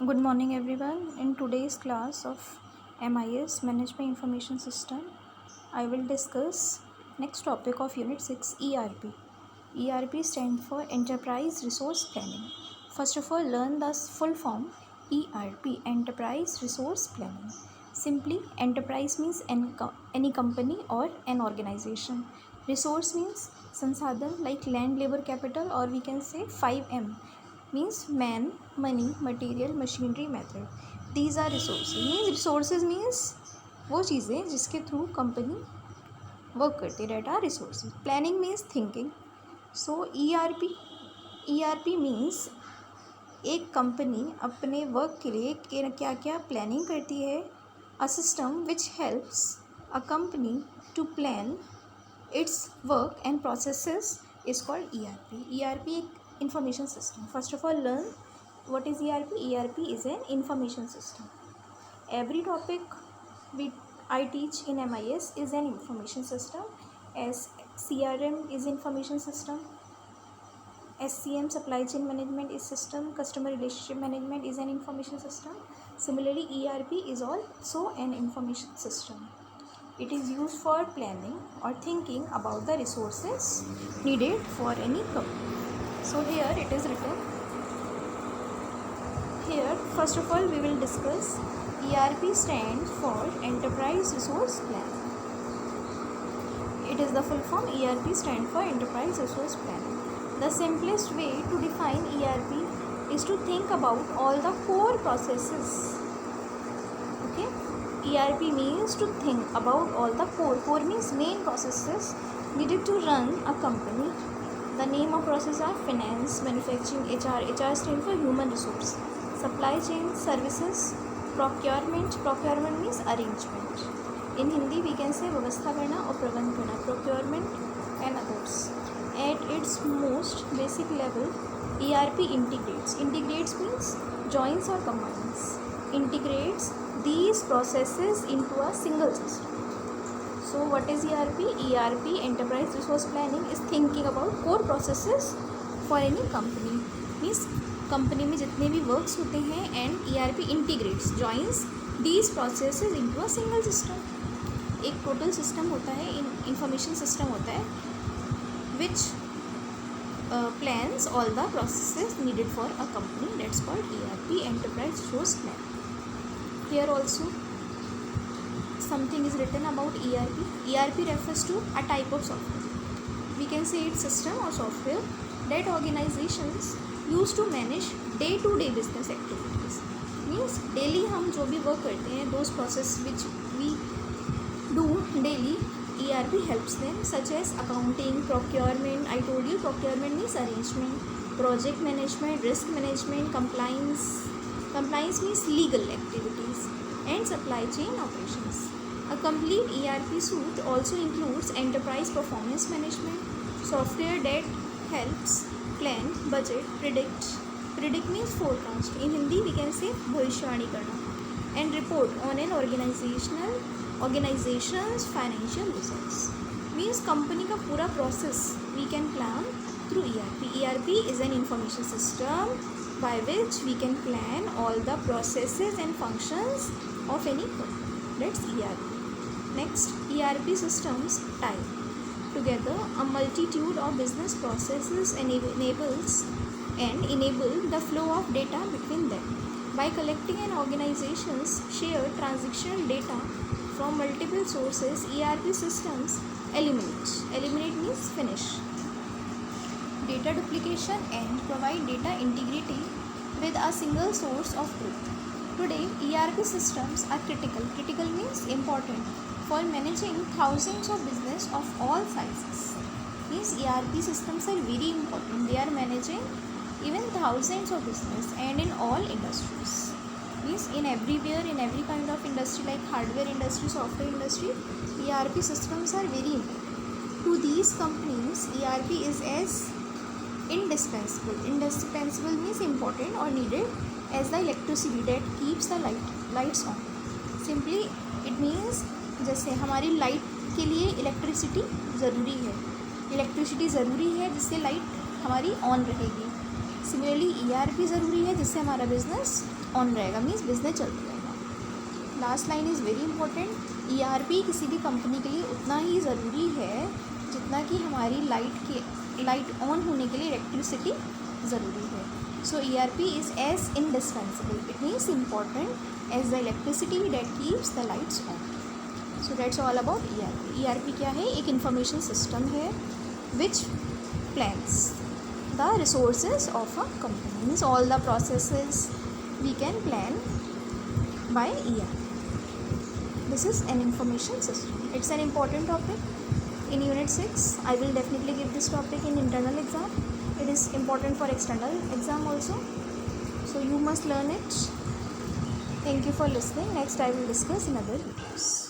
Good morning everyone. In today's class of MIS Management Information System, I will discuss next topic of Unit 6 ERP. ERP stands for Enterprise Resource Planning. First of all, learn the full form ERP, Enterprise Resource Planning. Simply, enterprise means any company or an organization. Resource means sansadhan like land, labor, capital, or we can say 5M means man, money, material, machinery, method. These are resources means वो चीज़ें जिसके through company work करती है, that are resources. Planning means thinking. So E R P means एक company अपने work के लिए क्या क्या प्लानिंग करती है. A system which helps a company to plan its work and processes is called ERP. ERP एक information system. First of all, learn what is ERP. ERP is an information system. Every topic I teach in MIS is an information system. As CRM is information system, SCM supply chain management is system, customer relationship management is an information system. Similarly, ERP is also an information system. It is used for planning or thinking about the resources needed for any company. So here it is written. Here first of all we will discuss ERP stands for Enterprise Resource Planning. It is the full form. ERP stands for Enterprise Resource Planning. The simplest way to define ERP is to think about all the core processes. Okay. ERP means to think about all the core means main processes needed to run a company. The name of process are finance, manufacturing, HR stands for human resource, supply chain, services, procurement means arrangement. In Hindi we can say व्यवस्था करना और प्रबंध करना, procurement and others. At its most basic level, ERP integrates means joins or combines, integrates these processes into a single system. So what is ERP? ERP, Enterprise Resource Planning, is thinking about core processes for any company. Means company में जितने भी works होते हैं and ERP integrates joins these processes into a single system. एक total system होता है, information system होता है विच plans all the processes needed for a company. That's called ERP, Enterprise Resource Planning. Here also something is written about ERP. ERP refers to a type of software. We can say it's system or software that organizations use to manage day-to-day business activities. Means daily हम जो भी work करते हैं, those process which we do daily, ERP helps them, such as accounting, procurement. I told you procurement means arrangement, project management, risk management, compliance means legal activities, and supply chain operations. A complete ERP suite also includes enterprise performance management, software that helps plan, budget, predict means forecast. In Hindi we can say भविष्यवाणी करना, and report on an organization's financial results. Means company का पूरा process we can plan through ERP. ERP is an information system by which we can plan all the processes and functions of any company. That's ERP. Next, ERP systems tie together a multitude of business processes and enable the flow of data between them. By collecting an organization's shared transactional data from multiple sources, ERP systems eliminate means finish data duplication and provide data integrity with a single source of truth. Today, ERP systems are critical. Critical means important for managing thousands of business of all sizes. Means ERP systems are very important. They are managing even thousands of business and in all industries. Means in everywhere, in every kind of industry like hardware industry, software industry, ERP systems are very important. To these companies, ERP is as indispensable means important or needed as the electricity that keeps the lights on. Simply it means जैसे हमारी light के लिए electricity ज़रूरी है जिससे light हमारी on रहेगी. Similarly ERP ज़रूरी है जिससे हमारा बिजनेस ऑन रहेगा, मीन्स बिजनेस चलता रहेगा। Last line is very important, ERP किसी भी कंपनी के लिए उतना ही ज़रूरी है जितना कि हमारी लाइट ऑन होने के लिए इलेक्ट्रिसिटी ज़रूरी है। So ERP is as indispensable, it means important as the electricity that keeps the lights on. So that's all about ERP। ERP क्या है? एक इंफॉर्मेशन सिस्टम है which plans the resources of a company, means all the processes we can plan by ERP. This is an information system. It's an important topic. In unit 6 I will definitely give this topic in internal exam. It is important for external exam also, so you must learn it. Thank you for listening. Next I will discuss in other videos.